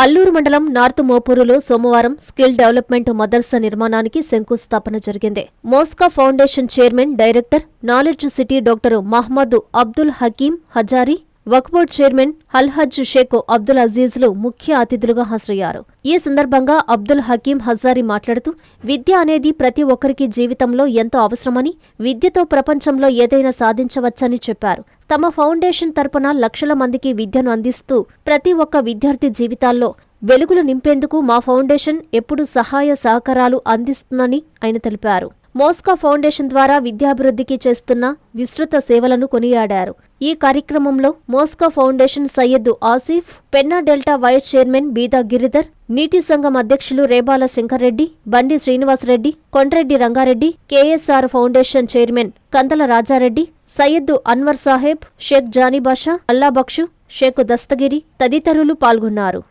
అల్లూరు మండలం నార్త్ మోపూరులో సోమవారం skill development మదర్సా నిర్మాణానికి శంకుస్థాపన జరిగింది. Mosca Foundation chairman, director, Knowledge City doctor Mohammed Abdul Hakeem Hazari, Waqf board chairman Alhaj Sheikh Abdul అజీజ్లు ముఖ్య అతిథులుగా హాజరయ్యారు. ఈ సందర్భంగా అబ్దుల్ హకీం హజారీ మాట్లాడుతూ, విద్య అనేది ప్రతి ఒక్కరికి జీవితంలో ఎంతో అవసరమని, విద్యతో ప్రపంచంలో ఏదైనా సాధించవచ్చని చెప్పారు. తమ ఫౌండేషన్ తరపున లక్షల మందికి విద్యను అందిస్తూ ప్రతి ఒక్క విద్యార్థి జీవితాల్లో వెలుగులు నింపేందుకు మా ఫౌండేషన్ ఎప్పుడూ సహాయ సహకారాలు అందిస్తుందని ఆయన తెలిపారు. మోస్కా ఫౌండేషన్ ద్వారా విద్యాభివృద్ధికి చేస్తున్న విస్తృత సేవలను కొనియాడారు. ఈ కార్యక్రమంలో Mosca Foundation Syed Asif, Penna Delta vice chairman Beeda Giridhar, నీటి సంఘం అధ్యక్షులు Rebala Shankarreddy, Bandi Srinivasareddy, Kondreddy Rangareddy, KSR Foundation chairman Kandala Rajareddy, Syed Anwar Saheb, Sheikh Janibasha, Allabakshu, Sheikh Dastagiri తదితరులు పాల్గొన్నారు.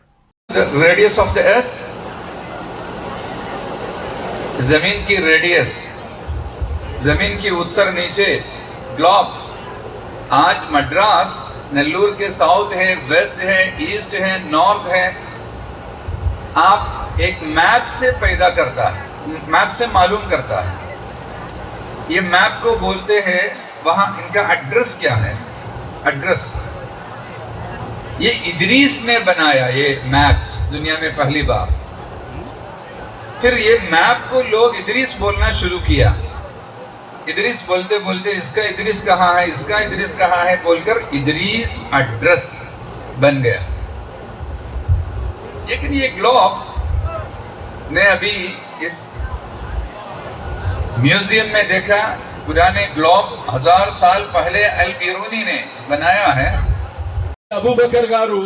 जमीन की रेडियस, जमीन की उत्तर नीचे ग्लोब. आज मद्रास नेल्लूर के साउथ है, वेस्ट है, ईस्ट है, नॉर्थ है. आप एक मैप से पैदा करता है, मैप से मालूम करता है. ये मैप को बोलते हैं, वहां इनका एड्रेस क्या है, एड्रेस. ये इदरीस ने बनाया ये मैप दुनिया में पहली बार. फिर ये मैप को लोग इदरीस बोलना शुरू किया. इदरीस बोलते बोलते इसका इदरीस कहाँ है, इसका इदरीस कहाँ है बोलकर इदरीस एड्रेस बन गया. लेकिन ये ग्लोब ने अभी इस म्यूजियम में देखा, पुराने ग्लोब 1000 साल पहले अल बिरूनी ने बनाया है. అబూబకర్ గారు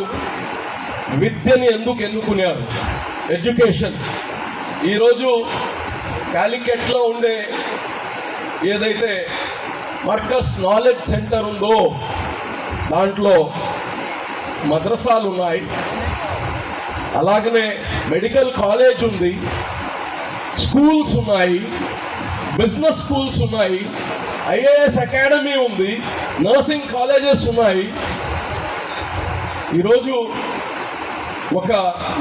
విద్యని ఎందుకు ఎన్నుకున్నారు? ఎడ్యుకేషన్. ఈరోజు కాలికట్లో ఉండే ఏదైతే మర్కస్ నాలెడ్జ్ సెంటర్ ఉందో దాంట్లో మద్రసాలు ఉన్నాయి, అలాగనే మెడికల్ కాలేజ్ ఉంది, స్కూల్స్ ఉన్నాయి, బిజినెస్ స్కూల్స్ ఉన్నాయి, ఐఏఎస్ అకాడమీ ఉంది, నర్సింగ్ కాలేజెస్ ఉన్నాయి. ఈరోజు ఒక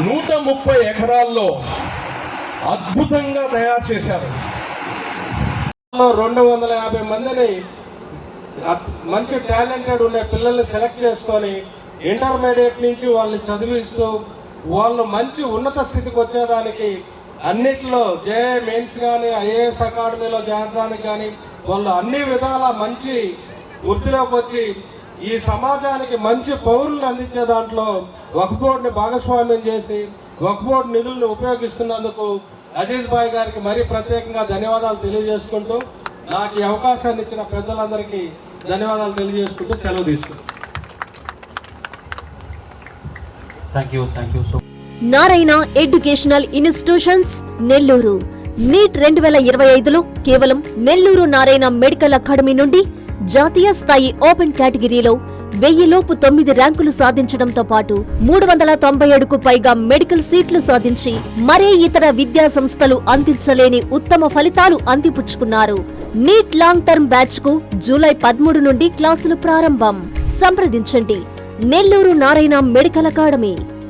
130 ఎకరాల్లో అద్భుతంగా తయారు చేశారు. 250 మందిని మంచి టాలెంటెడ్ ఉండే పిల్లల్ని సెలెక్ట్ చేసుకొని ఇంటర్మీడియట్ నుంచి వాళ్ళని చదివిస్తూ వాళ్ళు మంచి ఉన్నత స్థితికి వచ్చేదానికి అన్నిట్లో జేఏ మెయిన్స్ కానీ ఐఏఎస్ అకాడమీలో చేరడానికి కానీ వాళ్ళు అన్ని విధాల మంచి వృత్తిలోకి వచ్చి ఈ సమాజానికి మంచి పౌరులను అందించే దాంట్లో వక్ఫ్ బోర్డుని భాగస్వామ్యం చేసి వక్ఫ్ బోర్డు నిధులను ఉపయోగిస్తున్నందుకు అజీజ్ భాయ్ గారికి మరీ ప్రత్యేకంగా ధన్యవాదాలు తెలియజేసుకుంటూ నాకు ఈ అవకాశాన్ని ఇచ్చిన పెద్దలందరికీ ధన్యవాదాలు తెలియజేసుకుంటూ సెలవు తీసుకుంటాను. Narayana educational institutions Nellore. NEET 2025లో కేవలం నెల్లూరు నారాయణ మెడికల్ అకాడమీ నుండి జాతీయ స్థాయి ఓపెన్ కేటగిరీలో 1000 లోపు 9 ర్యాంకులు సాధించడంతో పాటు 397కు పైగా మెడికల్ సీట్లు సాధించి మరే ఇతర విద్యా సంస్థలు అందించలేని ఉత్తమ ఫలితాలు అందిపుచ్చుకున్నారు. నీట్ లాంగ్ టర్మ్ బ్యాచ్ కు జూలై 13 నుండి క్లాసులు ప్రారంభం. సంప్రదించండి నెల్లూరు నారాయణ మెడికల్ అకాడమీ.